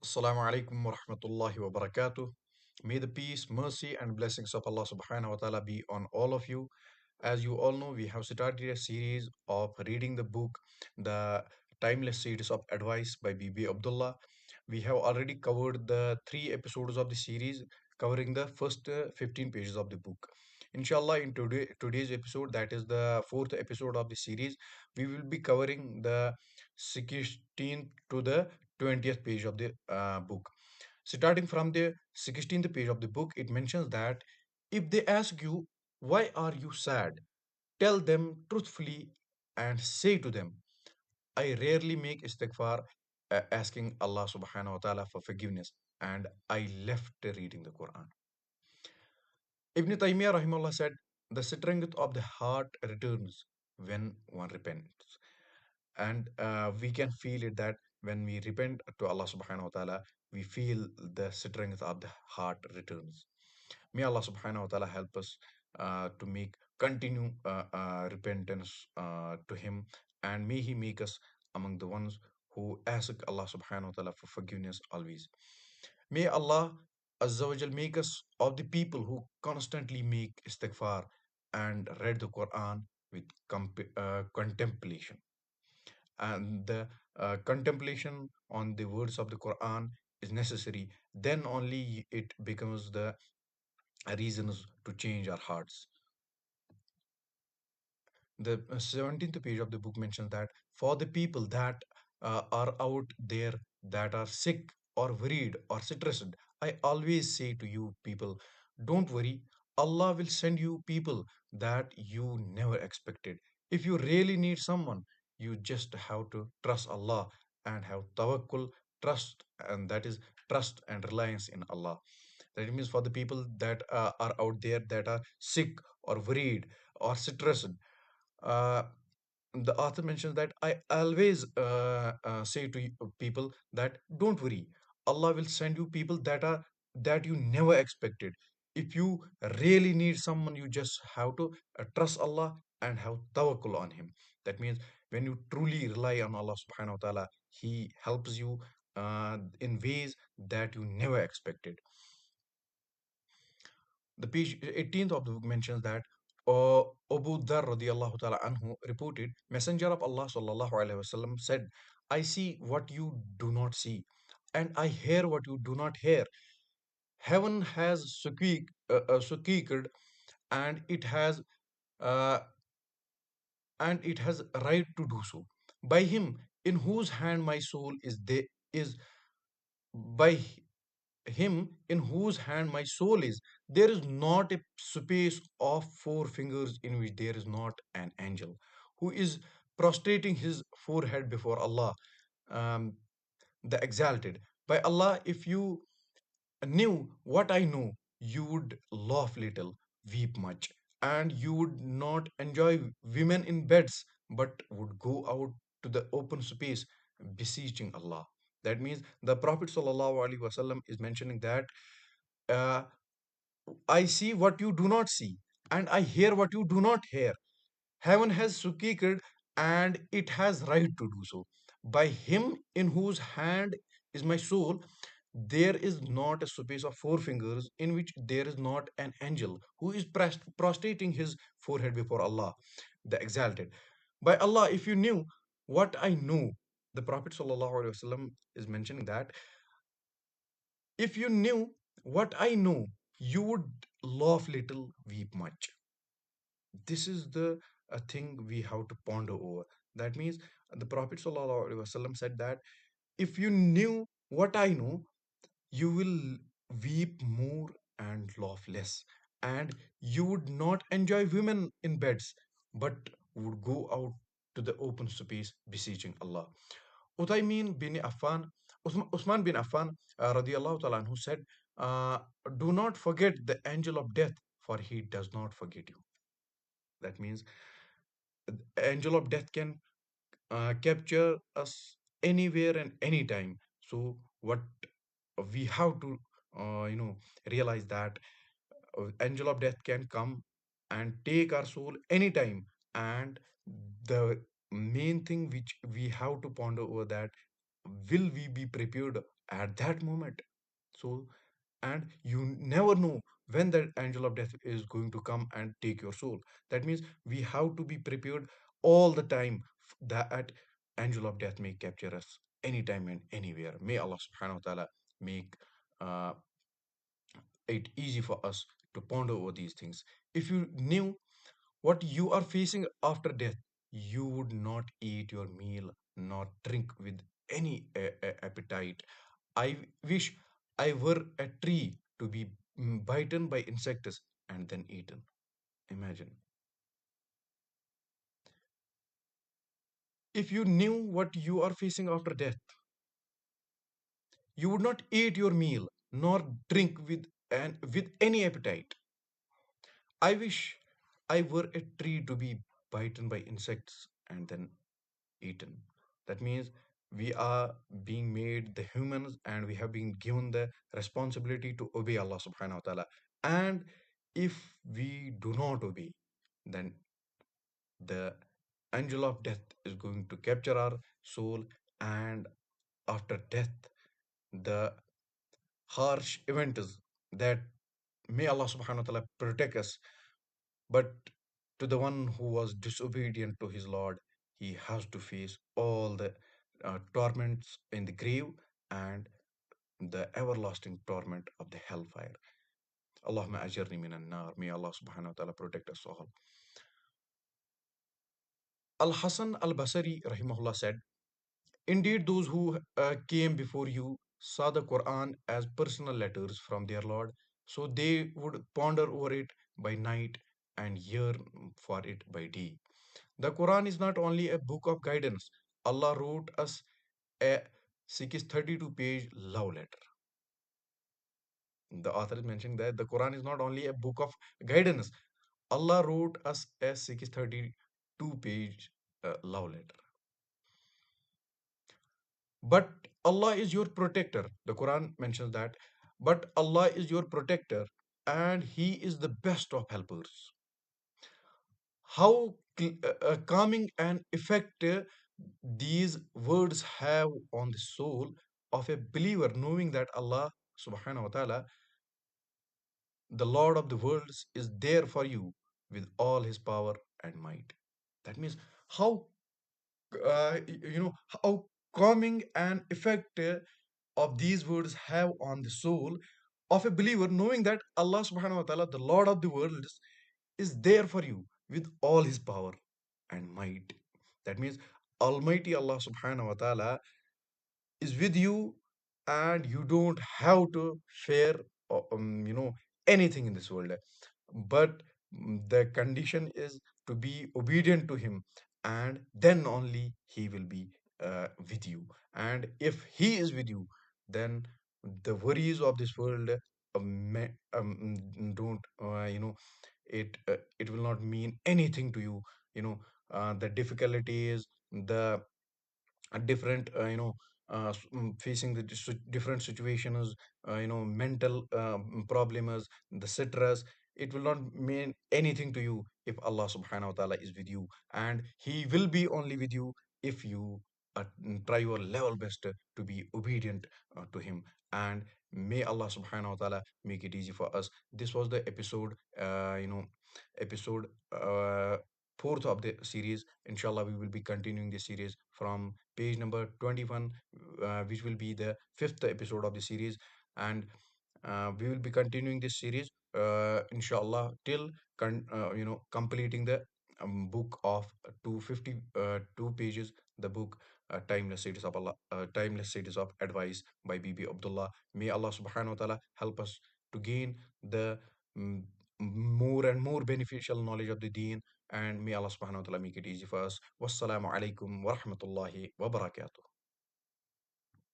Assalamu alaikum wa rahmatullahi wa barakatuh. May the peace, mercy, and blessings of Allah subhanahu wa ta'ala be on all of you. As you all know, we have started a series of reading the book, The Timeless Seeds of Advice by Bibi Abdullah. We have already covered the three episodes of the series, covering the first 15 pages of the book. Inshallah, in today's episode, that is the fourth episode of the series, we will be covering the 16th to the 20th page of the book. Starting from the 16th page of the book, it mentions that if they ask you, why are you sad? Tell them truthfully and say to them, I rarely make istighfar asking Allah subhanahu wa ta'ala for forgiveness, and I left reading the Quran. Ibn Taymiyyah rahimahullah said, the strength of the heart returns when one repents. And we can feel it that when we repent to Allah subhanahu wa ta'ala, we feel the strength of the heart returns. May Allah subhanahu wa ta'ala help us to make continue repentance to Him, and may He make us among the ones who ask Allah subhanahu wa ta'ala for forgiveness always. May Allah Azza wa Jal make us of the people who constantly make istighfar and read the Quran with contemplation. And the contemplation on the words of the Quran is necessary. Then only it becomes the reasons to change our hearts. The 17th page of the book mentions that for the people that are out there that are sick or worried or stressed, I always say to you people, don't worry. Allah will send you people that you never expected. If you really need someone, you just have to trust Allah and have tawakkul, trust, and that is trust and reliance in Allah. That means for the people that are out there that are sick or worried or stressed, uh, the author mentions that I always say to people that don't worry, Allah will send you people that you never expected. If you really need someone, you just have to trust Allah and have tawakkul on Him. That means when you truly rely on Allah subhanahu wa ta'ala, He helps you in ways that you never expected. The page 18th of the book mentions that Abu Dhar radiallahu ta'ala anhu reported, Messenger of Allah sallallahu alaihi wasallam said, I see what you do not see, and I hear what you do not hear. Heaven has squeaked, and it has uh, right to do so. By him in whose hand my soul is by him in whose hand my soul is, there is not a space of four fingers in which there is not an angel who is prostrating his forehead before Allah, um, the exalted. By Allah, if you knew what I know, you would laugh little, weep much, and you would not enjoy women in beds, but would go out to the open space beseeching Allah. That means the Prophet ﷺ is mentioning that uh, I see what you do not see, and I hear what you do not hear. Heaven has succeeded, and it has right to do so. By him in whose hand is my soul, there is not a space of four fingers in which there is not an angel who is prostrating his forehead before Allah, the exalted. By Allah, if you knew what I know, the Prophet ﷺ is mentioning that if you knew what I know, you would laugh little, weep much. This is the thing we have to ponder over. That means the Prophet ﷺ said that if you knew what I know, you will weep more and laugh less, and you would not enjoy women in beds, but would go out to the open space beseeching Allah. Uthaymin bin Affan, Usman bin Affan, radiallahu ta'ala anhu said, do not forget the angel of death, for he does not forget you. That means angel of death can capture us anywhere and anytime. So what we have to realize that angel of death can come and take our soul anytime, and the main thing which we have to ponder over that will we be prepared at that moment? So, and you never know when that angel of death is going to come and take your soul. That means we have to be prepared all the time that angel of death may capture us anytime and anywhere. May Allah subhanahu wa ta'ala make uh, it easy for us to ponder over these things. If you knew what you are facing after death, you would not eat your meal nor drink with any appetite. I wish I were a tree to be bitten by insects and then eaten. Imagine. If you knew what you are facing after death, you would not eat your meal nor drink with any appetite. I wish I were a tree to be bitten by insects and then eaten. That means we are being made the humans and we have been given the responsibility to obey Allah subhanahu wa ta'ala. And if we do not obey, then the angel of death is going to capture our soul, and after death, the harsh event is that may Allah subhanahu wa ta'ala protect us. But to the one who was disobedient to his Lord, he has to face all the torments in the grave and the everlasting torment of the hellfire. Allahumma ajirni minan nar. May Allah subhanahu wa ta'ala protect us all. Al Hasan al Basri rahimahullah said, indeed, those who came before you saw the Quran as personal letters from their Lord, so they would ponder over it by night and yearn for it by day. The Quran is not only a book of guidance, Allah wrote us a 632 page love letter. The author is mentioning that the Quran is not only a book of guidance, Allah wrote us a 632 page love letter. But Allah is your protector. The Quran mentions that. But Allah is your protector and He is the best of helpers. How calming an effect these words have on the soul of a believer, knowing that Allah subhanahu wa ta'ala, the Lord of the worlds, is there for you with all His power and might. That means how how calming an effect of these words have on the soul of a believer, knowing that Allah subhanahu wa ta'ala, the Lord of the worlds, is there for you with all his power and might. That means Almighty Allah subhanahu wa ta'ala is with you and you don't have to fear anything in this world. But the condition is to be obedient to him, and then only he will be with you. And if he is with you, then the worries of this world don't it will not mean anything to you. The difficulties, the different facing the different situations, mental problems, the stress, it will not mean anything to you if Allah subhanahu wa ta'ala is with you, and he will be only with you if you try your level best to be obedient to him. And may Allah subhanahu wa ta'ala make it easy for us. This was the episode fourth of the series. Inshallah, we will be continuing this series from page number 21, which will be the fifth episode of the series. And we will be continuing this series, inshallah, till completing the book of 252 pages, the book Timeless Status of Allah, Timeless Status of Advice by Bibi Abdullah. May Allah subhanahu wa ta'ala help us to gain the mm, more and more beneficial knowledge of the deen, and may Allah subhanahu wa ta'ala make it easy for us. Wassalamu alaikum wa rahmatullahi wa barakatuh.